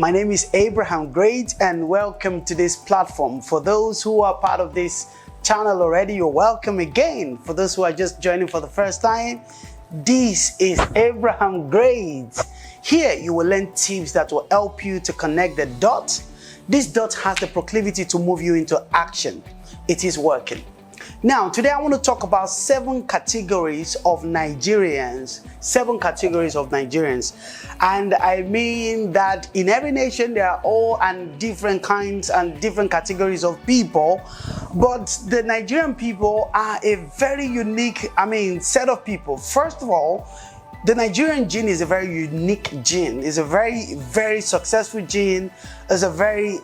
My name is Abraham Great, and welcome to this platform. For those who are part of this channel already, you're welcome again. For those who are just joining for the first time, this is Abraham Great. Here you will learn tips that will help you to connect the dots. This dot has the proclivity to move you into action. It is working. Now, today I want to talk about 7 categories of Nigerians. 7 categories of Nigerians. And I mean that in every nation there are all and different kinds and different categories of people. But the Nigerian people are a very unique, set of people. First of all, the Nigerian gene is a very unique gene. It's a very, very successful gene. It's a very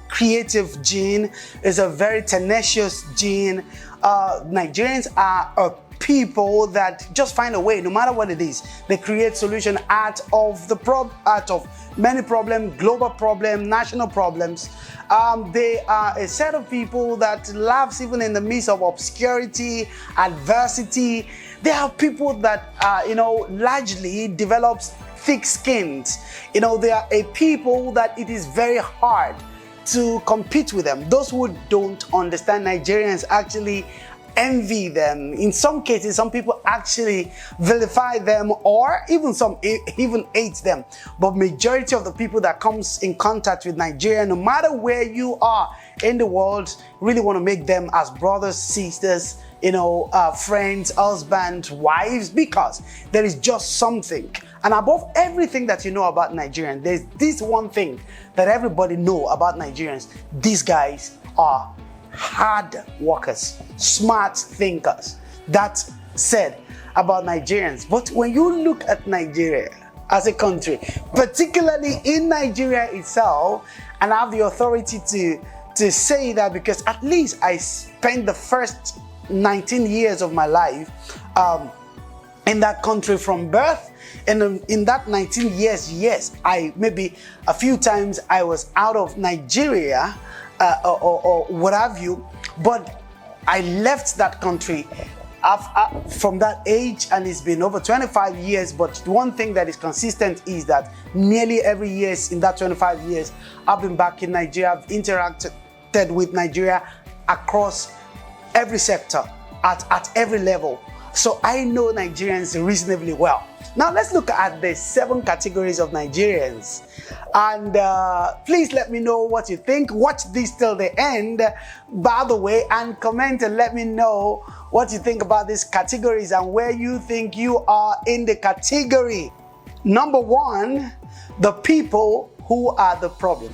creative gene. It's a very tenacious gene. Nigerians are a people that just find a way, no matter what it is. They create solution out of many problems, global problems, national problems. They are a set of people that laughs even in the midst of obscurity, adversity. They are people that largely develops thick skins. They are a people that it is very hard to compete with them. Those who don't understand Nigerians actually envy them. In some cases, some people actually vilify them, or even some even hate them. But majority of the people that comes in contact with Nigeria, no matter where you are in the world, really want to make them as brothers, sisters, friends, husbands, wives, because there is just something. And above everything that you know about Nigerians, there's this one thing that everybody know about Nigerians. These guys are hard workers, smart thinkers. That's said about Nigerians. But when you look at Nigeria as a country, particularly in Nigeria itself, and I have the authority to say that because at least I spent the first 19 years of my life in that country from birth. And in that 19 years, yes, maybe a few times I was out of Nigeria or what have you, but I left that country from that age, and it's been over 25 years. But one thing that is consistent is that nearly every year in that 25 years, I've been back in Nigeria. I've interacted with Nigeria across every sector, at every level. So I know Nigerians reasonably well. Now let's look at the 7 categories of Nigerians. And please let me know what you think. Watch this till the end, by the way, and comment and let me know what you think about these categories and where you think you are in the category. Number 1, the people who are the problem.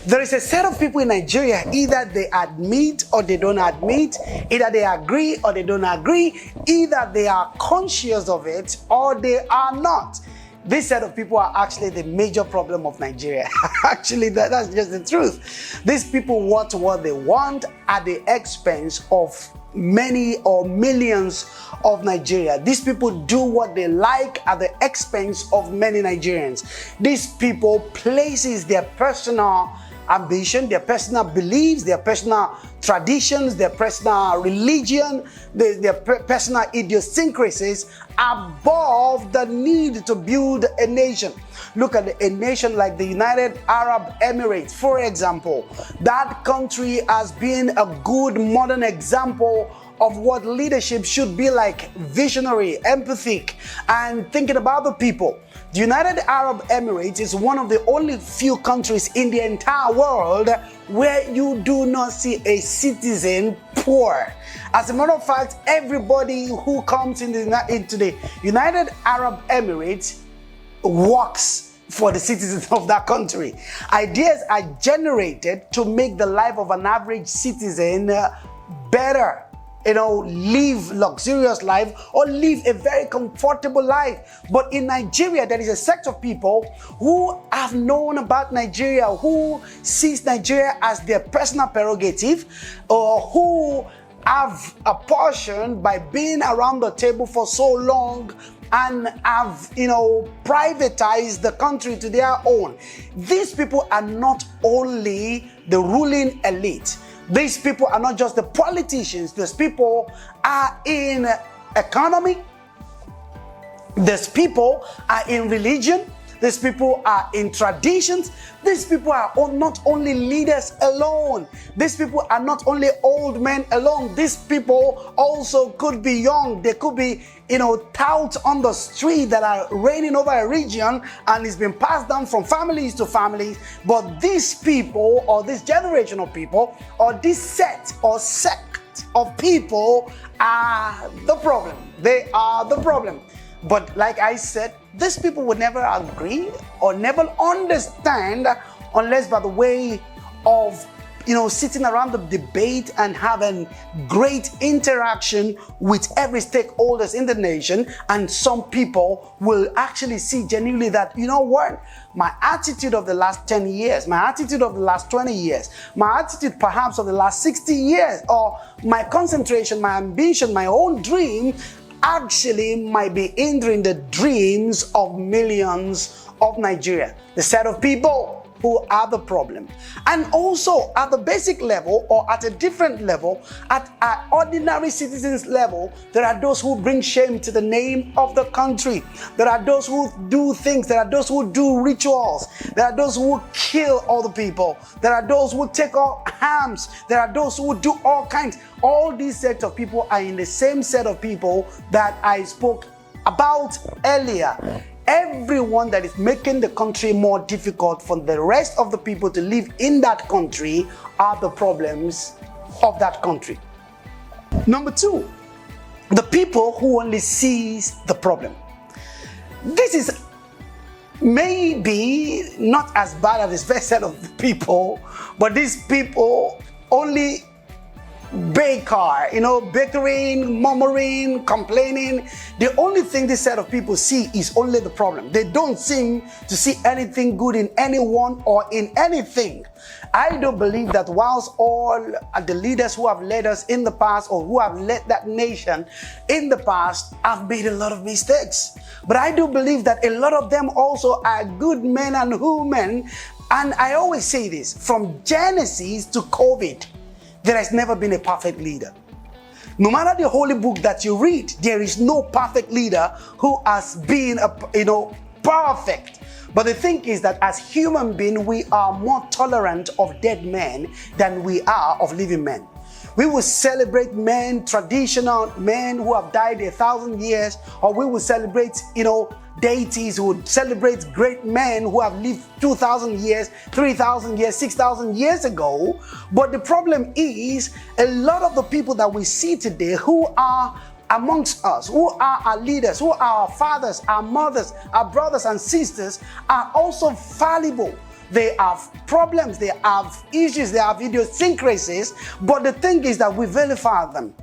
There is a set of people in Nigeria, either they admit or they don't admit, either they agree or they don't agree, either they are conscious of it or they are not. This set of people are actually the major problem of Nigeria. Actually, that's just the truth. These people want what they want at the expense of many or millions of Nigeria. These people do what they like at the expense of many Nigerians. These people places their personal ambition, their personal beliefs, their personal traditions, their personal religion, their personal idiosyncrasies above the need to build a nation. Look at a nation like the United Arab Emirates, for example. That country has been a good modern example of what leadership should be like: visionary, empathic, and thinking about the people. The United Arab Emirates is one of the only few countries in the entire world where you do not see a citizen poor. As a matter of fact, everybody who comes into the United Arab Emirates works for the citizens of that country. Ideas are generated to make the life of an average citizen better. Live luxurious life or live a very comfortable life. But in Nigeria, there is a sect of people who have known about Nigeria, who sees Nigeria as their personal prerogative, or who have a portion by being around the table for so long and have, privatized the country to their own. These people are not only the ruling elite. These people are not just the politicians. These people are in economy. These people are in religion. These people are in traditions. These people are not only leaders alone. These people are not only old men alone. These people also could be young. They could be, touts on the street that are reigning over a region, and it's been passed down from families to families. But these people, or this generation of people, or this set or sect of people are the problem. They are the problem. But like I said, these people would never agree or never understand unless by the way of sitting around the debate and having great interaction with every stakeholders in the nation. And some people will actually see genuinely that, my attitude of the last 10 years, my attitude of the last 20 years, my attitude perhaps of the last 60 years, or my concentration, my ambition, my own dream actually might be hindering the dreams of millions of Nigeria. The set of people who are the problem. And also at the basic level, or at a different level, at an ordinary citizens level, there are those who bring shame to the name of the country. There are those who do things. There are those who do rituals. There are those who kill all the people. There are those who take all harms. There are those who do all kinds. All these sets of people are in the same set of people that I spoke about earlier. Everyone that is making the country more difficult for the rest of the people to live in that country are the problems of that country. Number two, the people who only sees the problem. This is maybe not as bad as the first set of people, but these people only bickering, murmuring, complaining. The only thing this set of people see is only the problem. They don't seem to see anything good in anyone or in anything. I do believe that whilst all the leaders who have led us in the past, or who have led that nation in the past, have made a lot of mistakes. But I do believe that a lot of them also are good men and women. And I always say this, from Genesis to COVID, there has never been a perfect leader. No matter the holy book that you read, there is no perfect leader who has been, perfect. But the thing is that as human beings, we are more tolerant of dead men than we are of living men. We will celebrate men, traditional men who have died 1,000 years, or we will celebrate, deities who would celebrate great men who have lived 2,000 years, 3,000 years, 6,000 years ago. But the problem is a lot of the people that we see today who are amongst us, who are our leaders, who are our fathers, our mothers, our brothers and sisters, are also fallible. They have problems, they have issues, they have idiosyncrasies, but the thing is that we vilify them.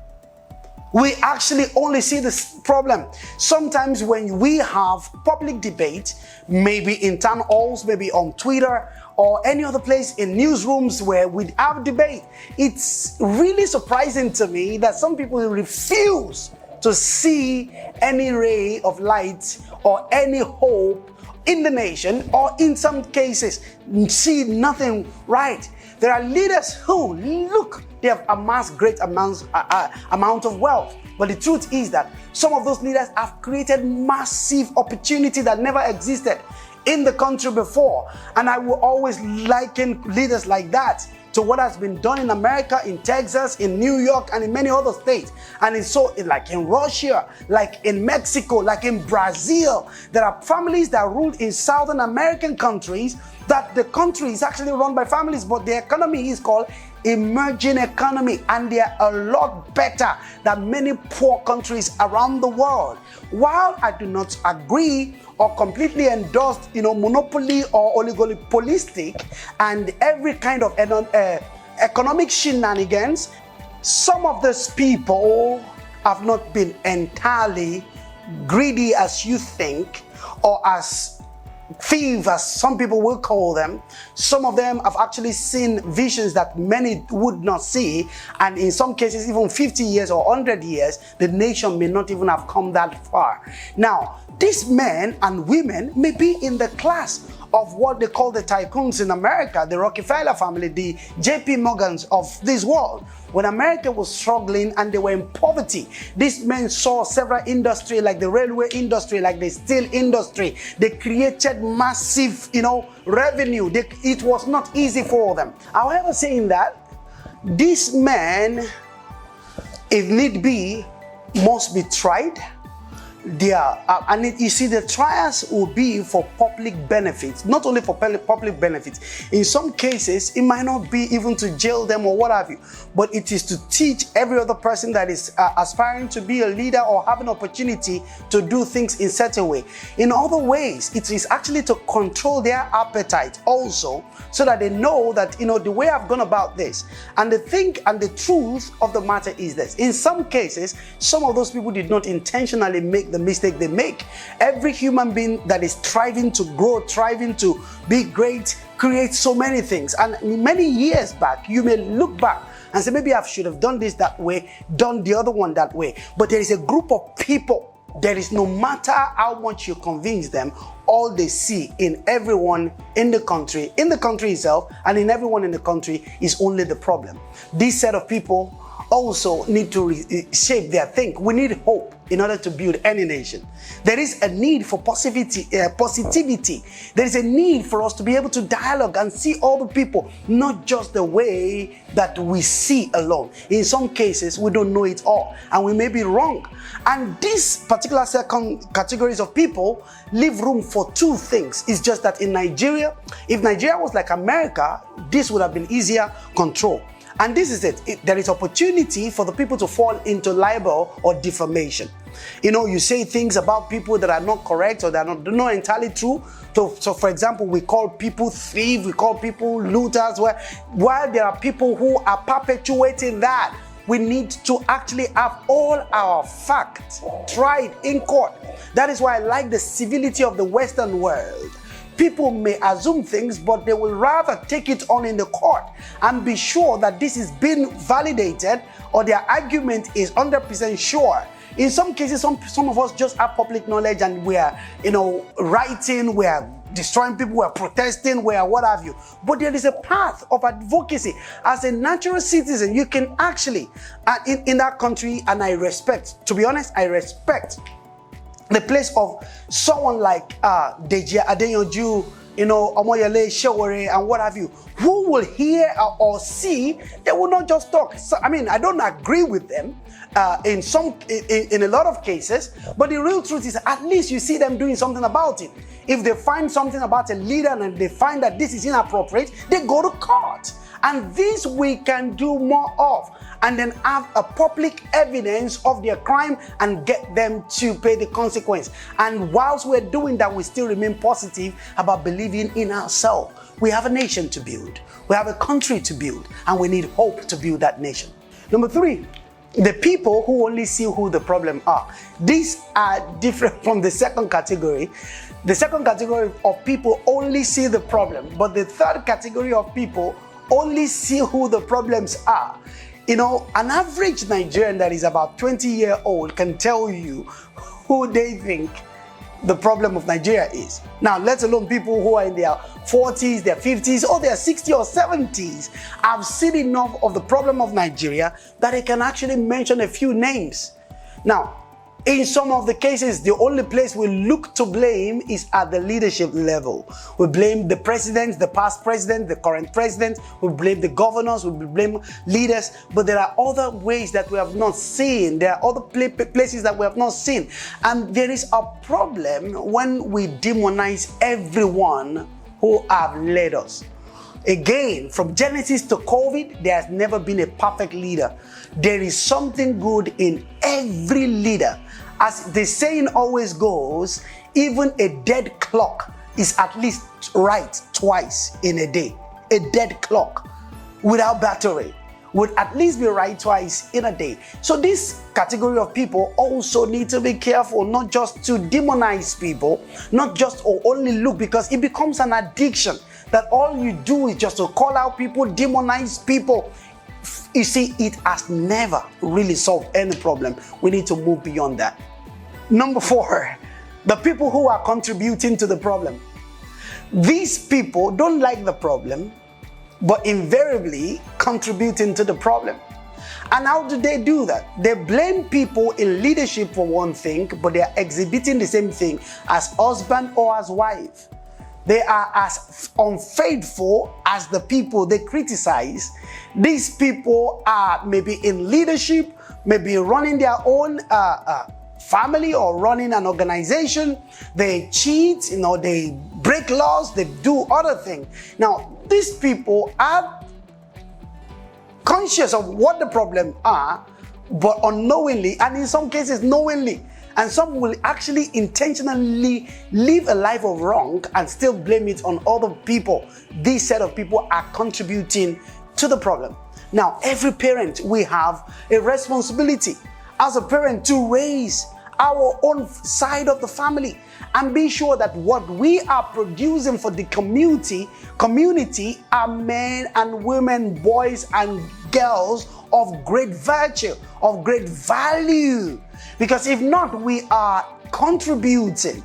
We actually only see this problem. Sometimes when we have public debate, maybe in town halls, maybe on Twitter, or any other place in newsrooms where we have debate, it's really surprising to me that some people refuse to see any ray of light or any hope in the nation, or in some cases see nothing right. There are leaders who, look, they have amassed great amount of wealth. But the truth is that some of those leaders have created massive opportunity that never existed in the country before. And I will always liken leaders like that to what has been done in America, in Texas, in New York, and in many other states. And it's so, like in Russia, like in Mexico, like in Brazil, there are families that ruled in Southern American countries that the country is actually run by families, but the economy is called emerging economy, and they are a lot better than many poor countries around the world. While I do not agree or completely endorse, monopoly or oligopolistic and every kind of economic shenanigans, some of these people have not been entirely greedy as you think, or as thieves, as some people will call them. Some of them have actually seen visions that many would not see, and in some cases even 50 years or 100 years, the nation may not even have come that far. Now, these men and women may be in the class of what they call the tycoons in America, the Rockefeller family, the JP Morgans of this world. When America was struggling and they were in poverty, these men saw several industries like the railway industry, like the steel industry. They created massive, revenue. It was not easy for them. However, saying that, these men, if need be, must be tried. You see, the trials will be for public benefits, not only for public benefits. In some cases, it might not be even to jail them or what have you, but it is to teach every other person that is aspiring to be a leader or have an opportunity to do things in such a way. In other ways, it is actually to control their appetite also, so that they know that, the way I've gone about this. And the thing and the truth of the matter is this. In some cases, some of those people did not intentionally make the mistake they make. Every human being that is striving to grow, striving to be great, creates so many things. And many years back, you may look back and say, maybe I should have done this that way, done the other one that way. But there is a group of people, there is, no matter how much you convince them, all they see in everyone in the country itself, and in everyone in the country is only the problem. This set of people also need to shape their think. We need hope in order to build any nation. There is a need for positivity. There is a need for us to be able to dialogue and see all the people, not just the way that we see alone. In some cases, we don't know it all, and we may be wrong. And these particular second categories of people leave room for two things. It's just that in Nigeria, if Nigeria was like America, this would have been easier control. And this is it. There is opportunity for the people to fall into libel or defamation. You say things about people that are not correct or that are not entirely true. So for example, we call people thieves, we call people looters. While there are people who are perpetuating that, we need to actually have all our facts tried in court. That is why I like the civility of the Western world. People may assume things, but they will rather take it on in the court and be sure that this is being validated or their argument is 100% sure. In some cases, some of us just have public knowledge and we are, writing, we are destroying people, we are protesting, we are what have you. But there is a path of advocacy. As a natural citizen, you can actually, in that country, and I respect, to be honest, I respect the place of someone like Deji Adeyanju, Omoyele Shewore, and what have you, who will hear or see, they will not just talk. So, I don't agree with them in a lot of cases, but the real truth is at least you see them doing something about it. If they find something about a leader and they find that this is inappropriate, they go to court. And this we can do more of, and then have a public evidence of their crime and get them to pay the consequence. And whilst we're doing that, we still remain positive about believing in ourselves. We have a nation to build. We have a country to build, and we need hope to build that nation. Number 3, the people who only see who the problem are. These are different from the second category. The second category of people only see the problem, but the third category of people only see who the problems are. An average Nigerian that is about 20-year-old can tell you who they think the problem of Nigeria is. Now, let alone people who are in their 40s, their 50s, or their 60s or 70s, have seen enough of the problem of Nigeria that they can actually mention a few names. Now, in some of the cases, the only place we look to blame is at the leadership level. We blame the president, the past president, the current president. We blame the governors, we blame leaders. But there are other ways that we have not seen. There are other places that we have not seen. And there is a problem when we demonize everyone who have led us. Again, from Genesis to COVID, there has never been a perfect leader. There is something good in every leader. As the saying always goes, even a dead clock is at least right twice in a day. A dead clock without battery would at least be right twice in a day. So this category of people also need to be careful, not just to demonize people, not just or only look, because it becomes an addiction that all you do is just to call out people, demonize people. You see, it has never really solved any problem. We need to move beyond that. Number 4, the people who are contributing to the problem. These people don't like the problem, but invariably contributing to the problem. And how do they do that? They blame people in leadership for one thing, but they are exhibiting the same thing as husband or as wife. They are as unfaithful as the people they criticize. These people are maybe in leadership, maybe running their own family or running an organization. They cheat, they break laws, they do other things. Now, these people are conscious of what the problem are, but unknowingly, and in some cases knowingly, and some will actually intentionally live a life of wrong and still blame it on other people. This set of people are contributing to the problem. Now, every parent, we have a responsibility as a parent to raise our own side of the family and be sure that what we are producing for the community are men and women, boys and girls of great virtue, of great value. Because if not, we are contributing.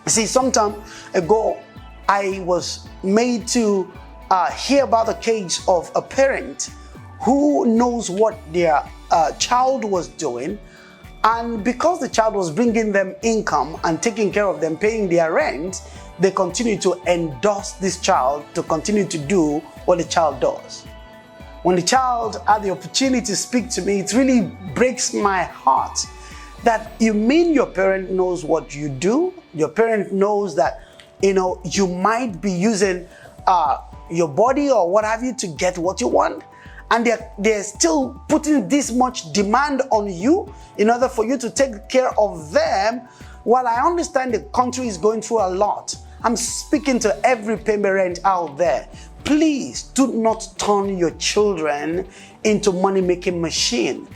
See, some time ago, I was made to hear about the case of a parent who knows what their child was doing. And because the child was bringing them income and taking care of them, paying their rent, they continue to endorse this child to continue to do what the child does. When the child had the opportunity to speak to me, it really breaks my heart that you mean your parent knows what you do. Your parent knows that, you might be using your body or what have you to get what you want. And they're still putting this much demand on you in order for you to take care of them. While I understand the country is going through a lot, I'm speaking to every parent out there. Please do not turn your children into money-making machine.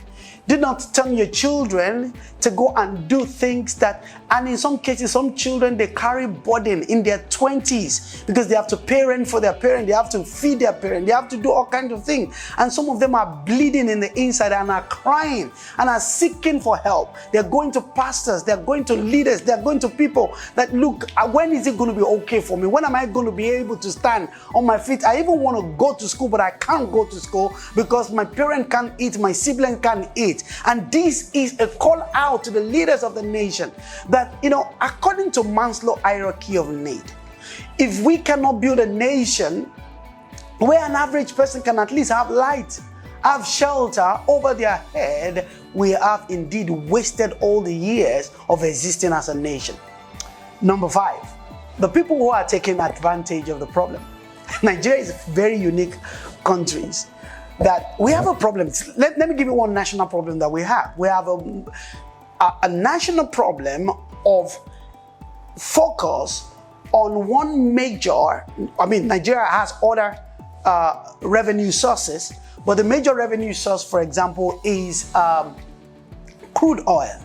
Do not turn your children to go and do things that, and in some cases, some children, they carry burden in their 20s because they have to pay rent for their parent, they have to feed their parent, they have to do all kinds of things. And some of them are bleeding in the inside and are crying and are seeking for help. They're going to pastors, they're going to leaders, they're going to people that, look, when is it going to be okay for me? When am I going to be able to stand on my feet? I even want to go to school, but I can't go to school because my parent can't eat, my sibling can't eat. And this is a call out to the leaders of the nation that, according to Maslow's hierarchy of need, if we cannot build a nation where an average person can at least have light, have shelter over their head, we have indeed wasted all the years of existing as a nation. Number 5, the people who are taking advantage of the problem. Nigeria is a very unique country. That we have a problem. Let me give you one national problem that we have. We have a national problem of focus on one major. Nigeria has other revenue sources, but the major revenue source, for example, is crude oil.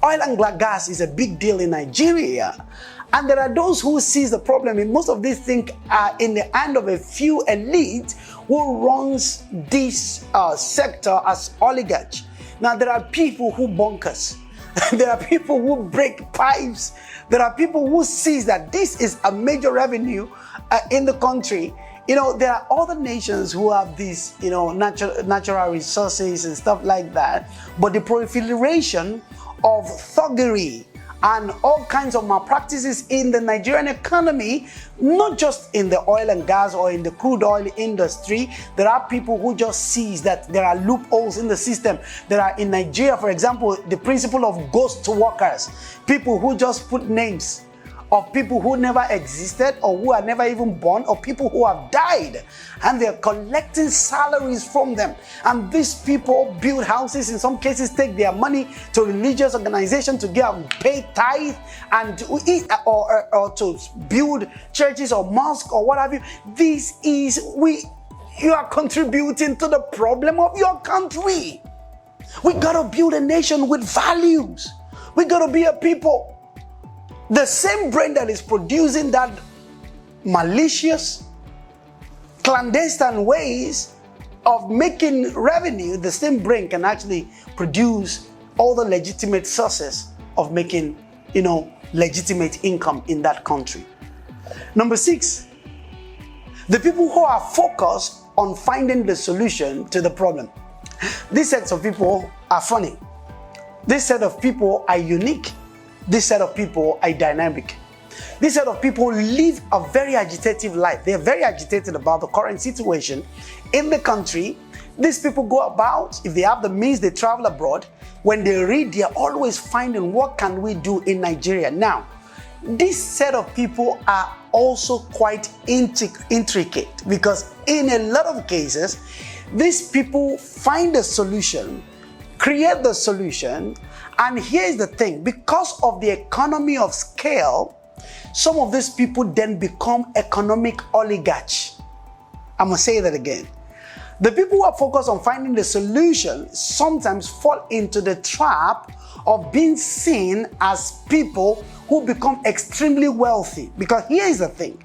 Oil and gas is a big deal in Nigeria. And there are those who sees the problem in most of these things are in the hand of a few elite who runs this sector as oligarchs. Now, there are people who bunkers. There are people who break pipes. There are people who sees that this is a major revenue in the country. There are other nations who have these, natural resources and stuff like that. But the proliferation of thuggery and all kinds of malpractices in the Nigerian economy, not just in the oil and gas or in the crude oil industry. There are people who just sees that there are loopholes in the system. There are in Nigeria, for example, the principle of ghost workers, people who just put names of people who never existed or who are never even born or people who have died, and they're collecting salaries from them. And these people build houses, in some cases take their money to religious organizations to get and pay tithe and to eat or to build churches or mosques or what have you. You are contributing to the problem of your country. We gotta build a nation with values. We gotta be a people. The same brain that is producing that malicious, clandestine ways of making revenue, the same brain can actually produce all the legitimate sources of making, legitimate income in that country. Number 6, the people who are focused on finding the solution to the problem. These sets of people are funny. This set of people are unique. This set of people are dynamic. This set of people live a very agitative life. They are very agitated about the current situation in the country. These people go about, if they have the means, they travel abroad. When they read, they are always finding, what can we do in Nigeria? Now, this set of people are also quite intricate, because in a lot of cases, these people find a solution, create the solution, and here's the thing, because of the economy of scale, some of these people then become economic oligarchs. I'm going to say that again. The people who are focused on finding the solution sometimes fall into the trap of being seen as people who become extremely wealthy. Because here is the thing.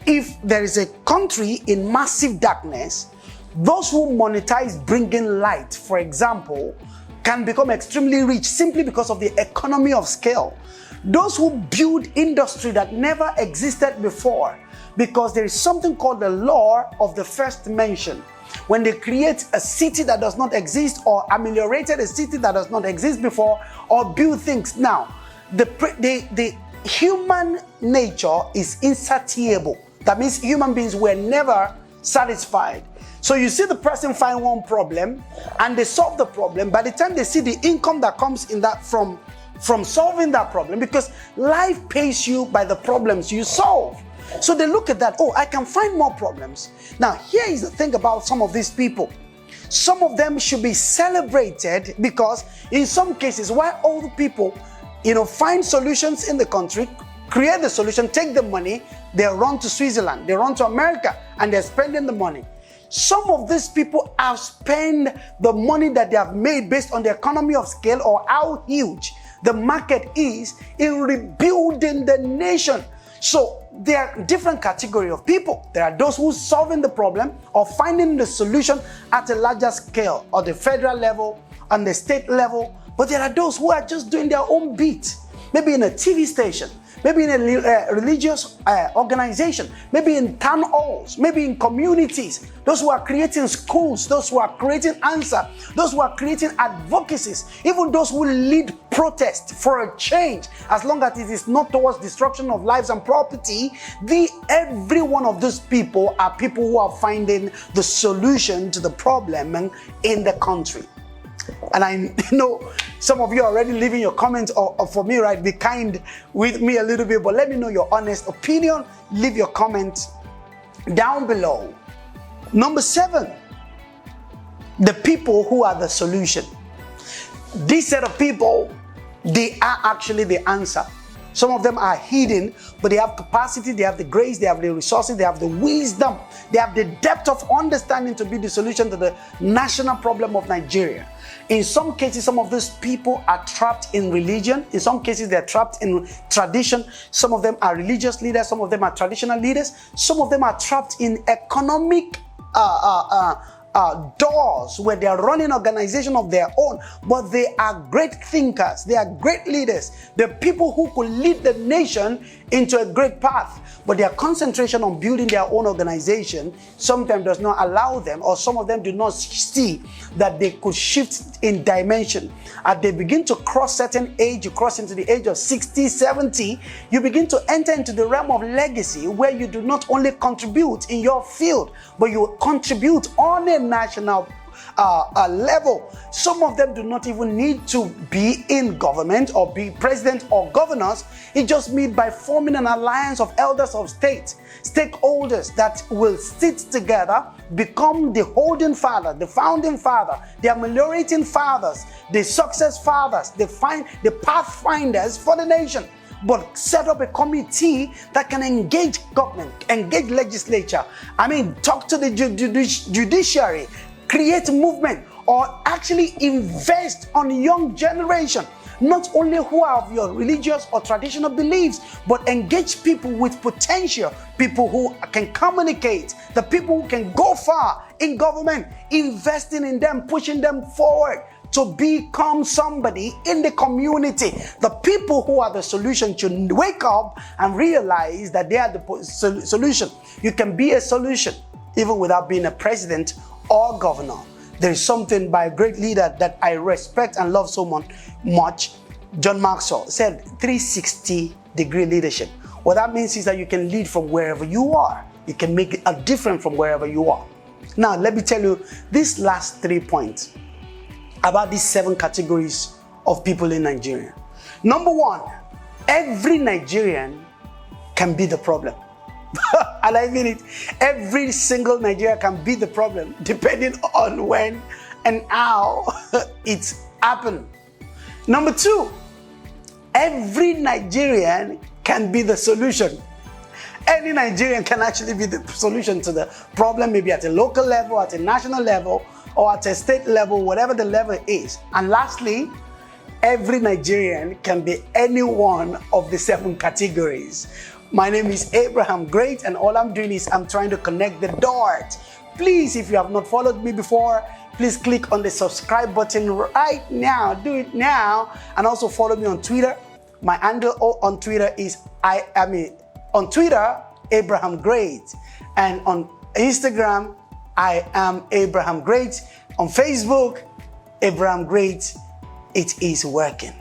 If there is a country in massive darkness, those who monetize bringing light, for example, can become extremely rich simply because of the economy of scale. Those who build industry that never existed before, because there is something called the law of the first mention. When they create a city that does not exist, or ameliorated a city that does not exist before, or build things. Now, the human nature is insatiable. That means human beings were never satisfied. So you see the person find one problem and they solve the problem. By the time they see the income that comes in that from solving that problem, because life pays you by the problems you solve. So they look at that, oh, I can find more problems. Now, here is the thing about some of these people. Some of them should be celebrated, because in some cases, while all the people, find solutions in the country, create the solution, take the money, they run to Switzerland, they run to America, and they're spending the money. Some of these people have spent the money that they have made based on the economy of scale, or how huge the market is, in rebuilding the nation. So there are different categories of people. There are those who are solving the problem or finding the solution at a larger scale, or the federal level, on the state level. But there are those who are just doing their own bit, maybe in a TV station, maybe in a religious organization, maybe in town halls, maybe in communities. Those who are creating schools, those who are creating answer, those who are creating advocacies, even those who lead protest for a change, as long as it is not towards destruction of lives and property. Every one of those people are people who are finding the solution to the problem in the country. And I know some of you are already leaving your comments, or for me, right, be kind with me a little bit, but let me know your honest opinion. Leave your comments down below. Number 7, the people who are the solution. This set of people, they are actually the answer. Some of them are hidden, but they have capacity, they have the grace, they have the resources, they have the wisdom, they have the depth of understanding to be the solution to the national problem of Nigeria. In some cases, some of these people are trapped in religion. In some cases, they're trapped in tradition. Some of them are religious leaders. Some of them are traditional leaders. Some of them are trapped in economic doors where they are running organization of their own, but they are great thinkers, they are great leaders, they're people who could lead the nation into a great path, but their concentration on building their own organization sometimes does not allow them, or some of them do not see that they could shift in dimension. As they begin to cross certain age, you cross into the age of 60, 70, you begin to enter into the realm of legacy, where you do not only contribute in your field, but you contribute on a national level. Some of them do not even need to be in government or be president or governors. It just means by forming an alliance of elders of state, stakeholders that will sit together, become the holding father, the founding father, the ameliorating fathers, the success fathers, the pathfinders for the nation. But set up a committee that can engage government, engage legislature, talk to the judiciary, create movement, or actually invest on young generation, not only who are of your religious or traditional beliefs, but engage people with potential, people who can communicate, the people who can go far in government, investing in them, pushing them forward, to become somebody in the community. The people who are the solution should wake up and realize that they are the solution. You can be a solution even without being a president or governor. There is something by a great leader that I respect and love so much. John Maxwell said 360-degree leadership. What that means is that you can lead from wherever you are. You can make a difference from wherever you are. Now, let me tell you these last 3 points about these 7 categories of people in Nigeria. Number 1, every Nigerian can be the problem. And I mean it. Every single Nigerian can be the problem, depending on when and how it's happened. Number 2, every Nigerian can be the solution. Any Nigerian can actually be the solution to the problem, maybe at a local level, at a national level, or at a state level, whatever the level is. And lastly, every Nigerian can be any one of the 7 categories. My name is Abraham Great, and all I'm doing is I'm trying to connect the dots. Please, if you have not followed me before, please click on the subscribe button right now. Do it now. And also follow me on Twitter. My handle on Twitter is on Twitter, Abraham Great. And on Instagram, I am Abraham Great. On Facebook, Abraham Great. It is working.